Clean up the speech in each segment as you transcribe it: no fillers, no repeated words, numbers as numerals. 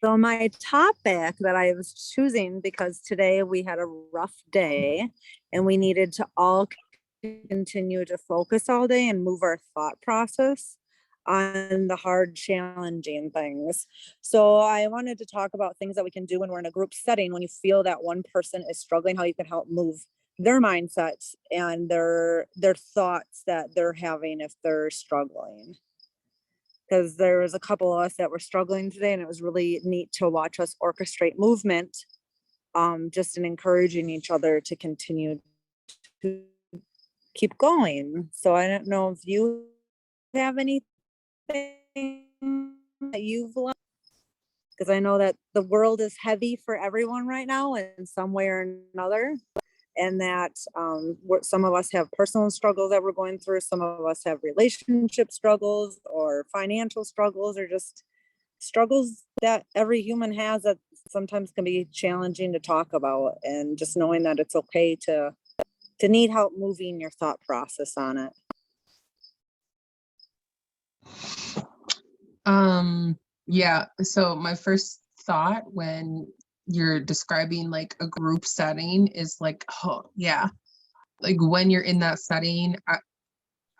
So my topic that I was choosing, because today we had a rough day and we needed to all continue to focus all day and move our thought process on the hard, challenging things. So I wanted to talk about things that we can do when we're in a group setting, when you feel that one person is struggling, how you can help move their mindsets and their thoughts that they're having if they're struggling. Because there was a couple of us that were struggling today, and it was really neat to watch us orchestrate movement, just in encouraging each other to continue to keep going. So I don't know if you have anything that you've learned, because I know that the world is heavy for everyone right now in some way or another, and that some of us have personal struggles that we're going through, some of us have relationship struggles or financial struggles, or just struggles that every human has that sometimes can be challenging to talk about, and just knowing that it's okay to need help moving your thought process on it. Yeah, so my first thought when you're describing like a group setting is like, oh yeah, like when you're in that setting,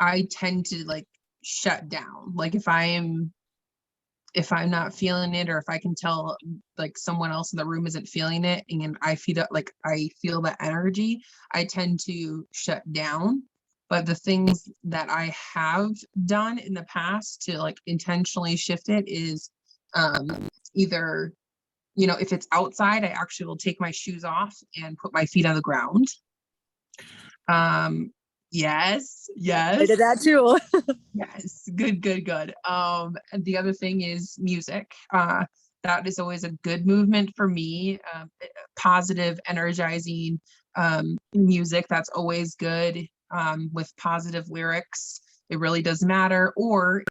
I tend to like shut down. Like if I'm not feeling it, or if I can tell like someone else in the room isn't feeling it, and I feel that energy, I tend to shut down. But the things that I have done in the past to like intentionally shift it is either, if it's outside, I actually will take my shoes off and put my feet on the ground. Yes, I yes. did that too. Yes, good. And the other thing is music. That is always a good movement for me. Positive, energizing music. That's always good. With positive lyrics, it really does matter. Or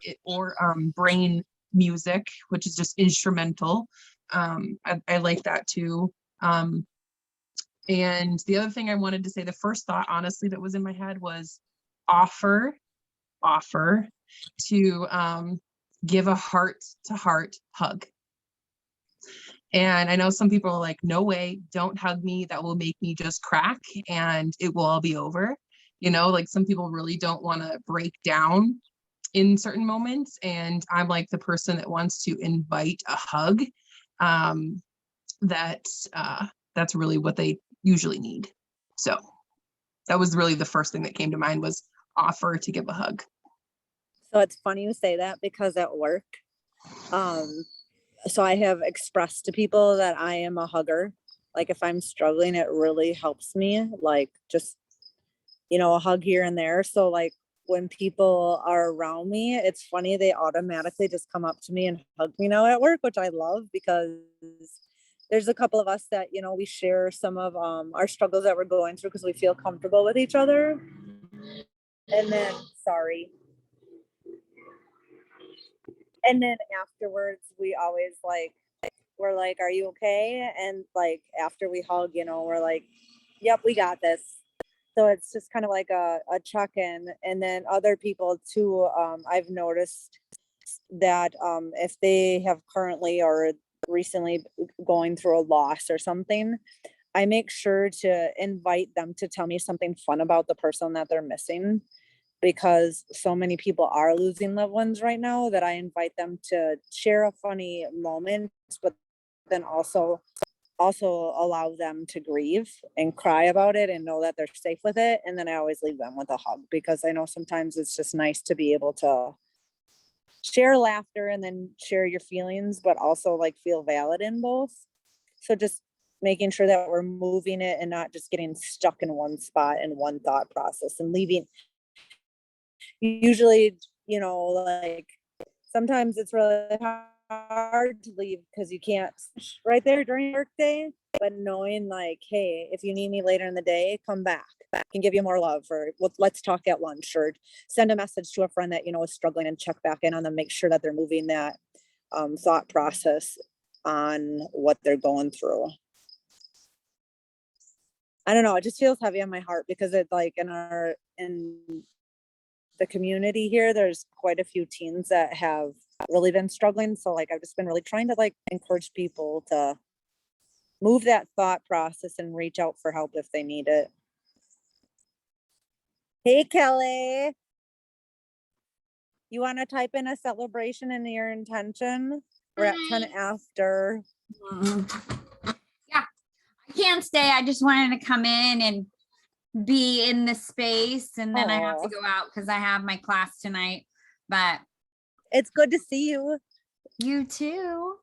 brain music, which is just instrumental. I like that too. And the other thing I wanted to say, the first thought, honestly, that was in my head was offer to give a heart to heart hug. And I know some people are like, no way, don't hug me. That will make me just crack and it will all be over. Like some people really don't want to break down in certain moments. And I'm like the person that wants to invite a hug. That's really what they usually need. So that was really the first thing that came to mind, was offer to give a hug. So it's funny you say that, because at work, so I have expressed to people that I am a hugger. Like if I'm struggling, it really helps me, like just, a hug here and there. So like when people are around me, it's funny, they automatically just come up to me and hug me now at work, which I love, because there's a couple of us that, we share some of our struggles that we're going through because we feel comfortable with each other. And then, sorry. And then afterwards, we always we're like, are you okay? And like after we hug, we're like, yep, we got this. So it's just kind of like a check-in. And then other people too, I've noticed that if they have currently or recently going through a loss or something, I make sure to invite them to tell me something fun about the person that they're missing, because so many people are losing loved ones right now, that I invite them to share a funny moment, but then also allow them to grieve and cry about it and know that they're safe with it. And then I always leave them with a hug, because I know sometimes it's just nice to be able to share laughter and then share your feelings, but also like feel valid in both. So just making sure that we're moving it and not just getting stuck in one spot and one thought process, and leaving. Usually, like sometimes it's really hard to leave because you can't right there during work day, but knowing like, hey, if you need me later in the day, come back. I can give you more love, or let's talk at lunch, or send a message to a friend that is struggling, and check back in on them, make sure that they're moving that thought process on what they're going through. I don't know, it just feels heavy on my heart, because it's like in the community here, there's quite a few teens that have really been struggling. So like I've just been really trying to like encourage people to move that thought process and reach out for help if they need it. Hey Kelly, you want to type in a celebration and your intention? We're at 10 after. Yeah, I can't stay. I just wanted to come in and be in the space, and then I have to Aw. go out because I have my class tonight. But It's good to see you. you too.